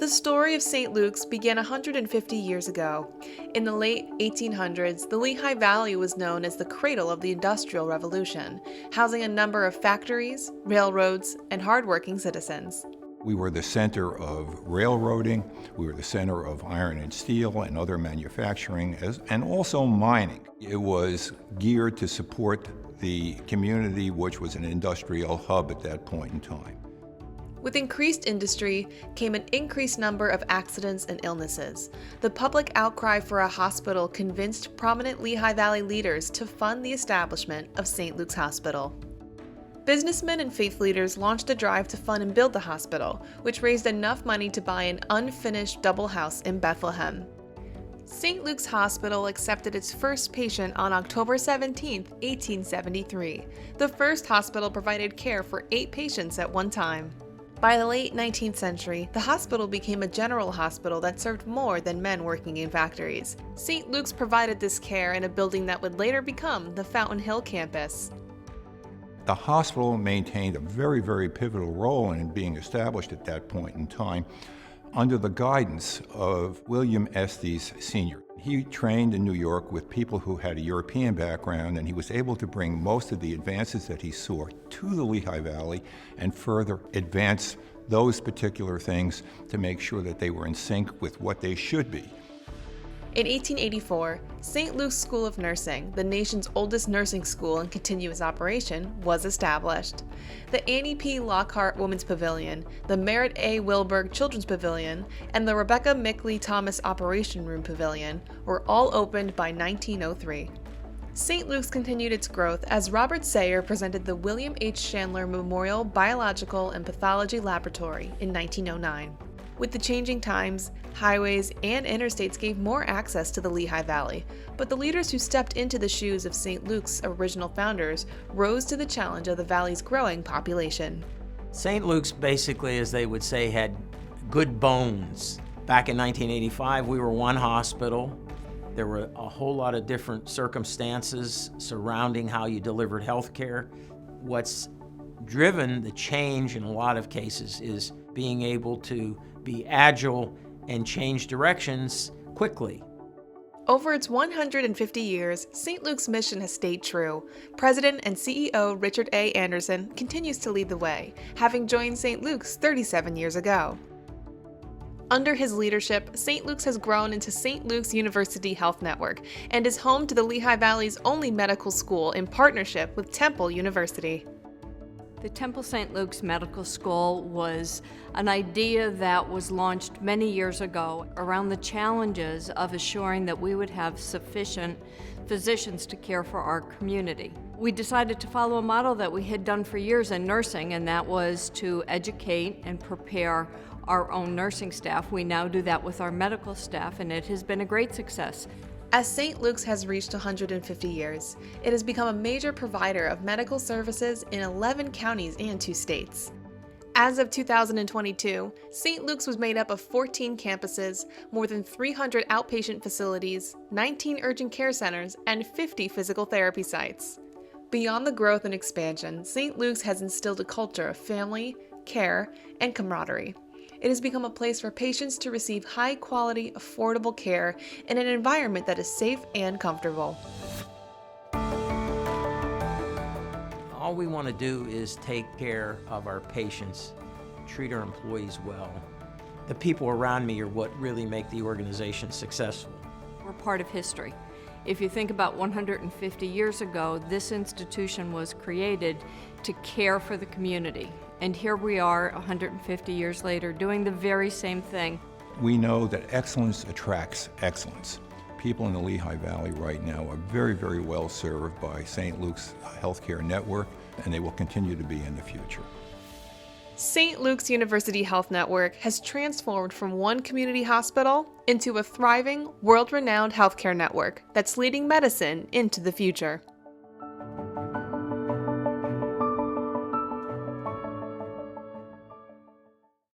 The story of St. Luke's began 150 years ago. In the late 1800s, the Lehigh Valley was known as the cradle of the Industrial Revolution, housing a number of factories, railroads, and hardworking citizens. We were the center of railroading, we were the center of iron and steel and other manufacturing, and also mining. It was geared to support the community, which was an industrial hub at that point in time. With increased industry came an increased number of accidents and illnesses. The public outcry for a hospital convinced prominent Lehigh Valley leaders to fund the establishment of St. Luke's Hospital. Businessmen and faith leaders launched a drive to fund and build the hospital, which raised enough money to buy an unfinished double house in Bethlehem. St. Luke's Hospital accepted its first patient on October 17, 1873. The first hospital provided care for 8 patients at one time. By the late 19th century, the hospital became a general hospital that served more than men working in factories. St. Luke's provided this care in a building that would later become the Fountain Hill campus. The hospital maintained a very, very pivotal role in being established at that point in time under the guidance of William Estes Sr. He trained in New York with people who had a European background, and he was able to bring most of the advances that he saw to the Lehigh Valley and further advance those particular things to make sure that they were in sync with what they should be. In 1884, St. Luke's School of Nursing, the nation's oldest nursing school in continuous operation, was established. The Annie P. Lockhart Women's Pavilion, the Merritt A. Wilberg Children's Pavilion, and the Rebecca Mickley Thomas Operation Room Pavilion were all opened by 1903. St. Luke's continued its growth as Robert Sayer presented the William H. Chandler Memorial Biological and Pathology Laboratory in 1909. With the changing times, highways and interstates gave more access to the Lehigh Valley, but the leaders who stepped into the shoes of St. Luke's original founders rose to the challenge of the valley's growing population. St. Luke's basically, as they would say, had good bones. Back in 1985, we were one hospital. There were a whole lot of different circumstances surrounding how you delivered health care. What's driven the change in a lot of cases is being able to be agile and change directions quickly. Over its 150 years, St. Luke's mission has stayed true. President and CEO Richard A. Anderson continues to lead the way, having joined St. Luke's 37 years ago. Under his leadership, St. Luke's has grown into St. Luke's University Health Network and is home to the Lehigh Valley's only medical school in partnership with Temple University. The Temple St. Luke's Medical School was an idea that was launched many years ago around the challenges of assuring that we would have sufficient physicians to care for our community. We decided to follow a model that we had done for years in nursing, and that was to educate and prepare our own nursing staff. We now do that with our medical staff, and it has been a great success. As St. Luke's has reached 150 years, it has become a major provider of medical services in 11 counties and 2 states. As of 2022, St. Luke's was made up of 14 campuses, more than 300 outpatient facilities, 19 urgent care centers, and 50 physical therapy sites. Beyond the growth and expansion, St. Luke's has instilled a culture of family, care, and camaraderie. It has become a place for patients to receive high-quality, affordable care in an environment that is safe and comfortable. All we want to do is take care of our patients, treat our employees well. The people around me are what really make the organization successful. We're part of history. If you think about 150 years ago, this institution was created to care for the community. And here we are 150 years later doing the very same thing. We know that excellence attracts excellence. People in the Lehigh Valley right now are very, very well served by St. Luke's Healthcare Network, and they will continue to be in the future. St. Luke's University Health Network has transformed from one community hospital into a thriving, world-renowned healthcare network that's leading medicine into the future.